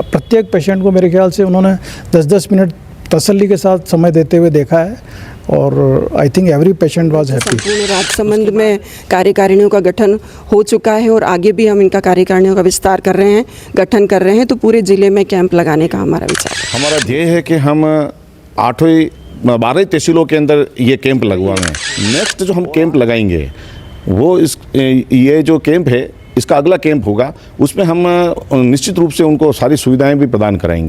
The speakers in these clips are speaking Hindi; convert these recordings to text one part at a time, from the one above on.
प्रत्येक पेशेंट को मेरे ख्याल से उन्होंने 10-10 मिनट तसल्ली के साथ समय देते हुए देखा है और I think every patient was happy. संपूर्ण राजसमंद में कार्यकारिणियों का गठन हो चुका है और आगे भी हम इनका कार्यकारिणियों का विस्तार कर रहे हैं, गठन कर रहे हैं, तो पूरे ज़िले में कैंप लगाने का हमारा विचार है। हमारा ध्येय है कि हम 12 तहसीलों के अंदर ये कैंप लगवाएं। नेक्स्ट जो हम कैंप लगाएंगे वो ये जो कैंप है इसका अगला कैंप होगा, उसमें हम निश्चित रूप से उनको सारी सुविधाएं भी प्रदान कराएंगे।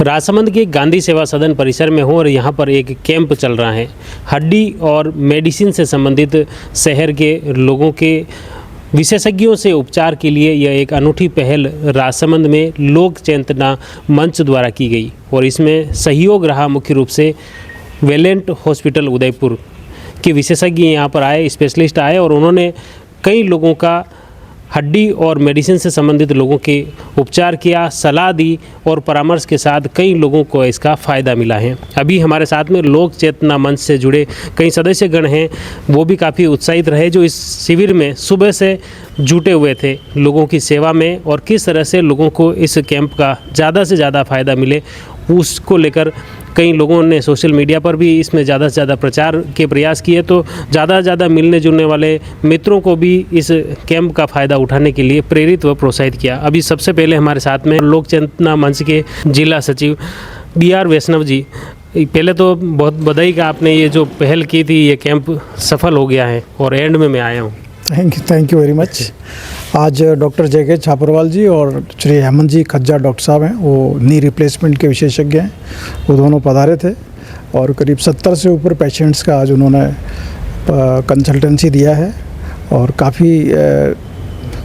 राजसमंद के गांधी सेवा सदन परिसर में हो और यहाँ पर एक कैंप चल रहा है। हड्डी और मेडिसिन से संबंधित शहर के लोगों के विशेषज्ञों से उपचार के लिए यह एक अनूठी पहल राजसमंद में लोक चेतना मंच द्वारा की गई और इसमें सहयोग रहा मुख्य रूप से वेलेंट हॉस्पिटल उदयपुर के विशेषज्ञ यहाँ पर आए, स्पेशलिस्ट आए और उन्होंने कई लोगों का हड्डी और मेडिसिन से संबंधित लोगों के उपचार किया, सलाह दी और परामर्श के साथ कई लोगों को इसका फ़ायदा मिला है। अभी हमारे साथ में लोक चेतना मंच से जुड़े कई सदस्यगण हैं, वो भी काफ़ी उत्साहित रहे जो इस शिविर में सुबह से जुटे हुए थे लोगों की सेवा में और किस तरह से लोगों को इस कैंप का ज़्यादा से ज़्यादा फ़ायदा मिले उसको लेकर कई लोगों ने सोशल मीडिया पर भी इसमें ज़्यादा से ज़्यादा प्रचार के प्रयास किए, तो ज़्यादा से ज़्यादा मिलने जुलने वाले मित्रों को भी इस कैंप का फ़ायदा उठाने के लिए प्रेरित व प्रोत्साहित किया। अभी सबसे पहले हमारे साथ में लोक चेतना मंच के जिला सचिव BR वैष्णव जी, पहले तो बहुत बधाई का आपने ये जो पहल की थी ये कैंप सफल हो गया है और एंड में मैं आया हूँ। Thank you very much. आज डॉक्टर JK छापरवाल जी और श्री हेमंत जी खज्जा डॉक्टर साहब हैं, वो नी रिप्लेसमेंट के विशेषज्ञ हैं, वो दोनों पधारे थे और करीब 70 से ऊपर पेशेंट्स का आज उन्होंने कंसल्टेंसी दिया है और काफ़ी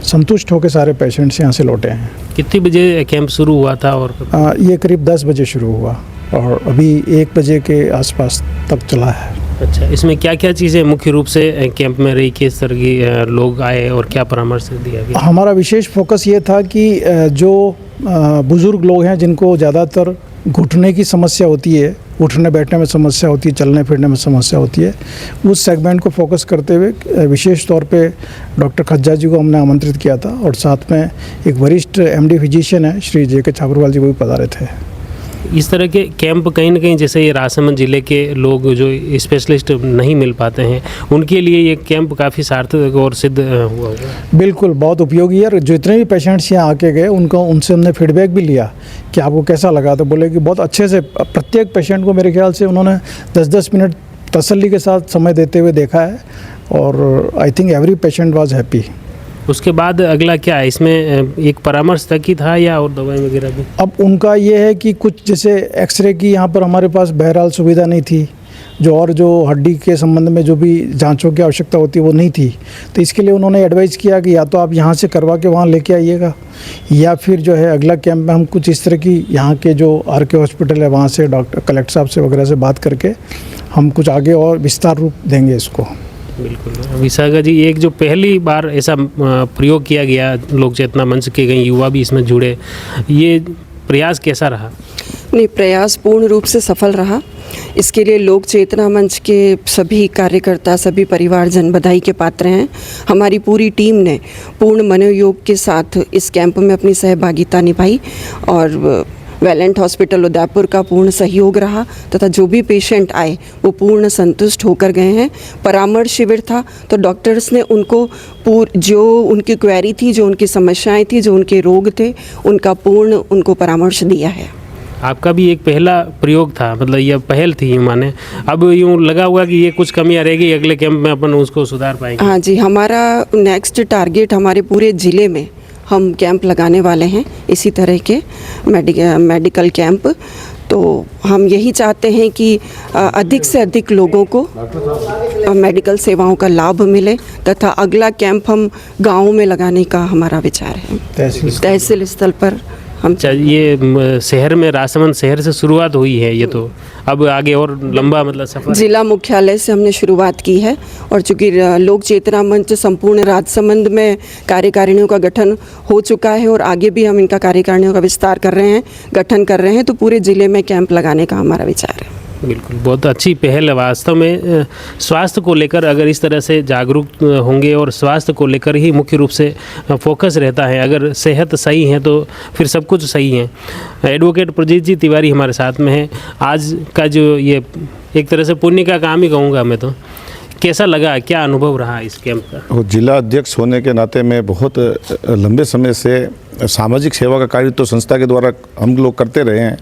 संतुष्ट होकर सारे पेशेंट्स यहाँ से लौटे हैं। कितने बजे कैंप शुरू हुआ था? और ये करीब 10 बजे शुरू हुआ और अभी 1 बजे के आसपास तक चला है। अच्छा, इसमें क्या क्या चीज़ें मुख्य रूप से कैंप में रही, किस तरह की लोग आए और क्या परामर्श दिया गया? हमारा विशेष फोकस ये था कि जो बुज़ुर्ग लोग हैं जिनको ज़्यादातर घुटने की समस्या होती है, उठने बैठने में समस्या होती है, चलने फिरने में समस्या होती है, उस सेगमेंट को फोकस करते हुए विशेष तौर पे डॉक्टर खज्जा जी को हमने आमंत्रित किया था और साथ में एक वरिष्ठ MD फिजिशियन है श्री JK छापरवाल जी को भी पधारे थे। इस तरह के कैंप कहीं ना कहीं जैसे ये राजसमंद ज़िले के लोग जो स्पेशलिस्ट नहीं मिल पाते हैं उनके लिए ये कैंप काफ़ी सार्थक और सिद्ध हुआ होगा। बिल्कुल, बहुत उपयोगी है और जितने भी पेशेंट्स यहाँ आके गए उनसे हमने फीडबैक भी लिया कि आपको कैसा लगा, तो बोले कि बहुत अच्छे से प्रत्येक पेशेंट को मेरे ख्याल से उन्होंने 10-10 मिनट तसल्ली के साथ समय देते हुए देखा है और I think every patient was happy. उसके बाद अगला क्या है इसमें, एक परामर्श तक ही था या और दवाई वगैरह भी? अब उनका ये है कि कुछ जैसे एक्सरे की यहाँ पर हमारे पास बहरहाल सुविधा नहीं थी, जो हड्डी के संबंध में जो भी जांचों की आवश्यकता होती है वो नहीं थी, तो इसके लिए उन्होंने एडवाइस किया कि या तो आप यहाँ से करवा के वहाँ लेके आइएगा या फिर जो है अगला कैंप में हम कुछ इस तरह की यहाँ के जो RK हॉस्पिटल है वहाँ से डॉक्टर कलेक्टर साहब से वगैरह से बात करके हम कुछ आगे और विस्तार रूप देंगे इसको। बिल्कुल। विशाखा जी, एक जो पहली बार ऐसा प्रयोग किया गया लोक चेतना मंच के कई युवा भी इसमें जुड़े, ये प्रयास कैसा रहा? नहीं, प्रयास पूर्ण रूप से सफल रहा। इसके लिए लोक चेतना मंच के सभी कार्यकर्ता, सभी परिवारजन बधाई के पात्र हैं। हमारी पूरी टीम ने पूर्ण मनोयोग के साथ इस कैंप में अपनी सहभागिता निभाई और वेलेंट हॉस्पिटल उदयपुर का पूर्ण सहयोग रहा तथा जो भी पेशेंट आए वो पूर्ण संतुष्ट होकर गए हैं। परामर्श शिविर था तो डॉक्टर्स ने उनको जो उनकी क्वेरी थी, जो उनकी समस्याएं थी, जो उनके रोग थे, उनका पूर्ण उनको परामर्श दिया है। आपका भी एक पहला प्रयोग था, मतलब यह पहल थी माने, अब यूँ लगा हुआ कि ये कुछ कमियाँ रहेगी, अगले कैंप में अपन उसको सुधार पाएंगे? हाँ जी, हमारा नेक्स्ट टारगेट हमारे पूरे ज़िले में हम कैंप लगाने वाले हैं इसी तरह के मेडिकल कैंप। तो हम यही चाहते हैं कि अधिक से अधिक लोगों को मेडिकल सेवाओं का लाभ मिले तथा अगला कैंप हम गाँव में लगाने का हमारा विचार है, तहसील स्तर पर हम। ये शहर में राजसमंद शहर से शुरुआत हुई है, ये तो अब आगे और लंबा मतलब सफर। जिला मुख्यालय से हमने शुरुआत की है और चूँकि लोक चेतना मंच संपूर्ण राजसमंद में कार्यकारिणियों का गठन हो चुका है और आगे भी हम इनका कार्यकारिणियों का विस्तार कर रहे हैं, गठन कर रहे हैं, तो पूरे ज़िले में कैंप लगाने का हमारा विचार है। बिल्कुल, बहुत अच्छी पहल है वास्तव में। स्वास्थ्य को लेकर अगर इस तरह से जागरूक होंगे और स्वास्थ्य को लेकर ही मुख्य रूप से फोकस रहता है, अगर सेहत सही है तो फिर सब कुछ सही है। एडवोकेट प्रजीत जी तिवारी हमारे साथ में हैं। आज का जो ये एक तरह से पुण्य का काम ही कहूँगा मैं, तो कैसा लगा, क्या अनुभव रहा इस कैंप का? और जिला अध्यक्ष होने के नाते मैं बहुत लंबे समय से सामाजिक सेवा का कार्य तो संस्था के द्वारा हम लोग करते रहे हैं,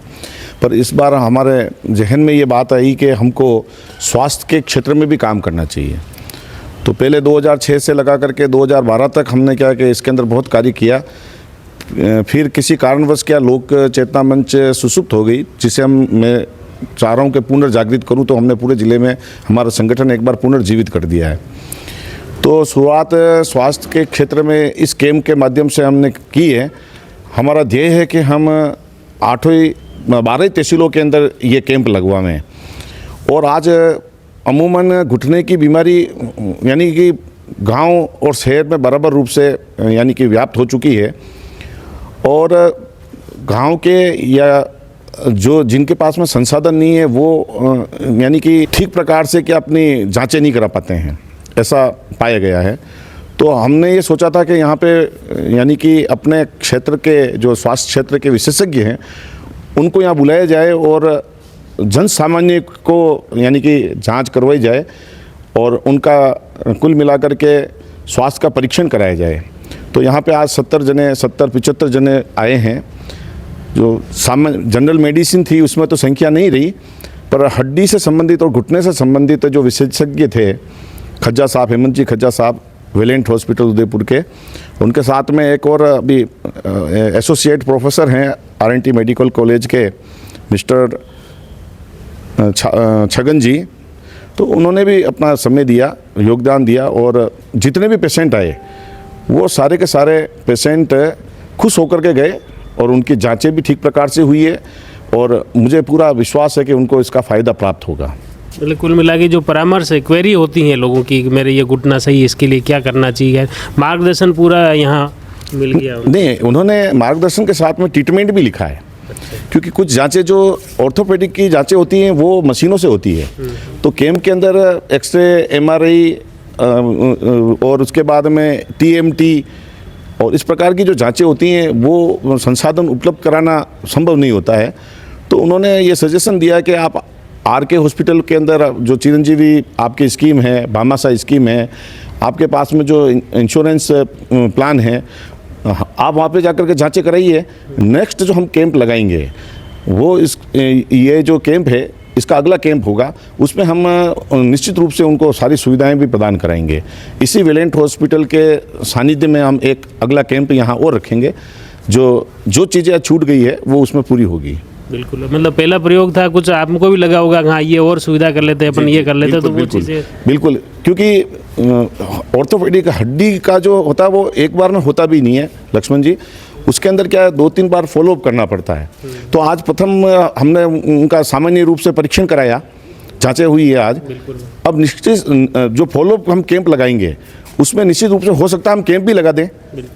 पर इस बार हमारे जहन में ये बात आई कि हमको स्वास्थ्य के क्षेत्र में भी काम करना चाहिए। तो पहले 2006 से लगा करके 2012 तक हमने क्या कि इसके अंदर बहुत कार्य किया। फिर किसी कारणवश क्या लोक चेतना मंच सुसुप्त हो गई, जिसे मैं चाह रहा हूँ कि पुनर्जागृत करूँ, तो हमने पूरे ज़िले में हमारा संगठन एक बार पुनर्जीवित कर दिया है। तो शुरुआत स्वास्थ्य के क्षेत्र में इस कैंप के माध्यम से हमने की है। हमारा ध्येय है कि हम 12 तहसीलों के अंदर ये कैंप लगवाएं। और आज अमूमन घुटने की बीमारी यानी कि गांव और शहर में बराबर रूप से यानी कि व्याप्त हो चुकी है। और गांव के या जो जिनके पास में संसाधन नहीं है वो यानी कि ठीक प्रकार से क्या अपनी जांचें नहीं करा पाते हैं, ऐसा पाया गया है। तो हमने ये सोचा था कि यहाँ पे यानी कि अपने क्षेत्र के जो स्वास्थ्य क्षेत्र के विशेषज्ञ हैं उनको यहाँ बुलाया जाए और जन सामान्य को यानी कि जांच करवाई जाए और उनका कुल मिलाकर के स्वास्थ्य का परीक्षण कराया जाए। तो यहाँ पे आज 75 जने आए हैं। जो सामान्य जनरल मेडिसिन थी उसमें तो संख्या नहीं रही, पर हड्डी से संबंधित और घुटने से संबंधित जो विशेषज्ञ थे, खज्जा साहब, हेमंत जी खज्जा साहब, वेलेंट हॉस्पिटल उदयपुर के, उनके साथ में एक और अभी एसोसिएट प्रोफेसर हैं RNT मेडिकल कॉलेज के मिस्टर छगन जी, तो उन्होंने भी अपना समय दिया, योगदान दिया। और जितने भी पेशेंट आए वो सारे के सारे पेशेंट खुश होकर के गए और उनकी जांचें भी ठीक प्रकार से हुई है और मुझे पूरा विश्वास है कि उनको इसका फ़ायदा प्राप्त होगा। मतलब कुल मिला के जो परामर्श क्वेरी होती हैं लोगों की, मेरे ये घुटना सही, इसके लिए क्या करना चाहिए, मार्गदर्शन पूरा यहाँ मिल गया उनको? नहीं, उन्होंने मार्गदर्शन के साथ में ट्रीटमेंट भी लिखा है। क्योंकि कुछ जांचें जो ऑर्थोपेडिक की जांचें होती हैं वो मशीनों से होती है, तो कैंप के अंदर एक्सरे, MRI और उसके बाद में TMT और इस प्रकार की जो जांचें होती हैं वो संसाधन उपलब्ध कराना संभव नहीं होता है। तो उन्होंने ये सजेशन दिया कि आप RK हॉस्पिटल के अंदर जो चिरंजीवी आपकी स्कीम है, भामाशाह स्कीम है, आपके पास में जो इंश्योरेंस प्लान है, आप वहाँ पे जाकर के जांचें कराइए। नेक्स्ट जो हम कैंप लगाएंगे वो ये जो कैंप है इसका अगला कैंप होगा, उसमें हम निश्चित रूप से उनको सारी सुविधाएं भी प्रदान कराएंगे। इसी वेलेंट हॉस्पिटल के सानिध्य में हम एक अगला कैंप यहाँ और रखेंगे। जो चीज़ें छूट गई है वो उसमें पूरी होगी। बिल्कुल, मतलब पहला प्रयोग था, कुछ आपको भी लगा होगा हाँ ये और सुविधा कर लेते हैं अपन, ये कर लेते हैं, तो वो चीज़ें बिल्कुल, क्योंकि ऑर्थोपेडिक हड्डी का जो होता है वो एक बार में होता भी नहीं है लक्ष्मण जी, उसके अंदर क्या है 2-3 बार फॉलोअप करना पड़ता है। तो आज प्रथम हमने उनका सामान्य रूप से परीक्षण कराया, जांचें हुई है आज। अब निश्चित जो फॉलोअप हम कैंप लगाएंगे उसमें निश्चित रूप से हो सकता है हम कैंप भी लगा दें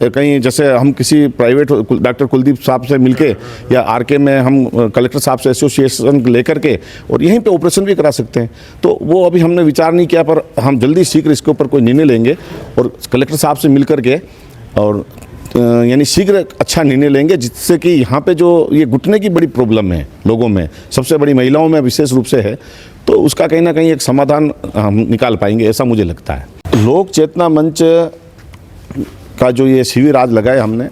कहीं, जैसे हम किसी प्राइवेट डॉक्टर कुलदीप साहब से मिलके या RK में हम कलेक्टर साहब से एसोसिएशन लेकर के और यहीं पे ऑपरेशन भी करा सकते हैं। तो वो अभी हमने विचार नहीं किया, पर हम जल्दी शीघ्र इसके ऊपर कोई निर्णय लेंगे और कलेक्टर साहब से मिल करके और यानी शीघ्र अच्छा निर्णय लेंगे, जिससे कि यहाँ पे जो ये घुटने की बड़ी प्रॉब्लम है लोगों में, सबसे बड़ी महिलाओं में विशेष रूप से है, तो उसका कहीं ना कहीं एक समाधान हम निकाल पाएंगे, ऐसा मुझे लगता है। लोक चेतना मंच का जो ये शिविर आज लगाया हमने,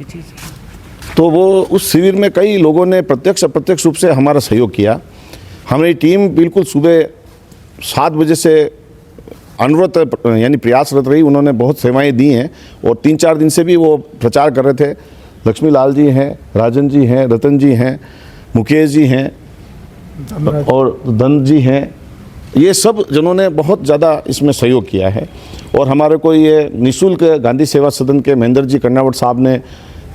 तो वो उस शिविर में कई लोगों ने प्रत्यक्ष अप्रत्यक्ष रूप से हमारा सहयोग किया। हमारी टीम बिल्कुल सुबह 7 बजे से अनवरत यानी प्रयासरत रही, उन्होंने बहुत सेवाएं दी हैं और 3-4 दिन से भी वो प्रचार कर रहे थे। लक्ष्मी लाल जी हैं, राजन जी हैं, रतन जी हैं, मुकेश जी हैं और धन जी हैं, ये सब जनों ने बहुत ज़्यादा इसमें सहयोग किया है। और हमारे को ये निःशुल्क गांधी सेवा सदन के महेंद्र जी कर्नावट साहब ने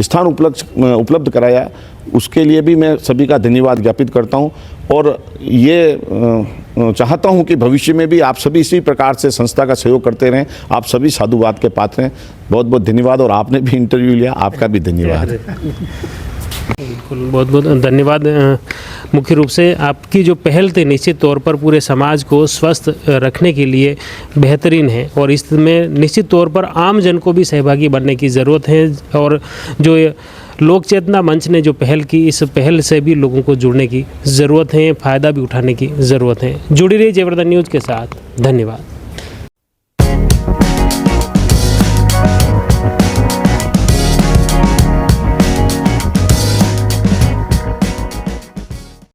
स्थान उपलब्ध कराया, उसके लिए भी मैं सभी का धन्यवाद ज्ञापित करता हूं। और ये चाहता हूं कि भविष्य में भी आप सभी इसी प्रकार से संस्था का सहयोग करते रहें। आप सभी साधुवाद के पात्र हैं। बहुत बहुत धन्यवाद। और आपने भी इंटरव्यू लिया, आपका भी धन्यवाद। बिल्कुल, बहुत बहुत धन्यवाद। मुख्य रूप से आपकी जो पहल थी निश्चित तौर पर पूरे समाज को स्वस्थ रखने के लिए बेहतरीन है और इसमें निश्चित तौर पर आम जन को भी सहभागी बनने की ज़रूरत है और जो लोक चेतना मंच ने जो पहल की, इस पहल से भी लोगों को जुड़ने की ज़रूरत है, फ़ायदा भी उठाने की ज़रूरत है। जुड़ी रही जयवर्धन न्यूज़ के साथ। धन्यवाद।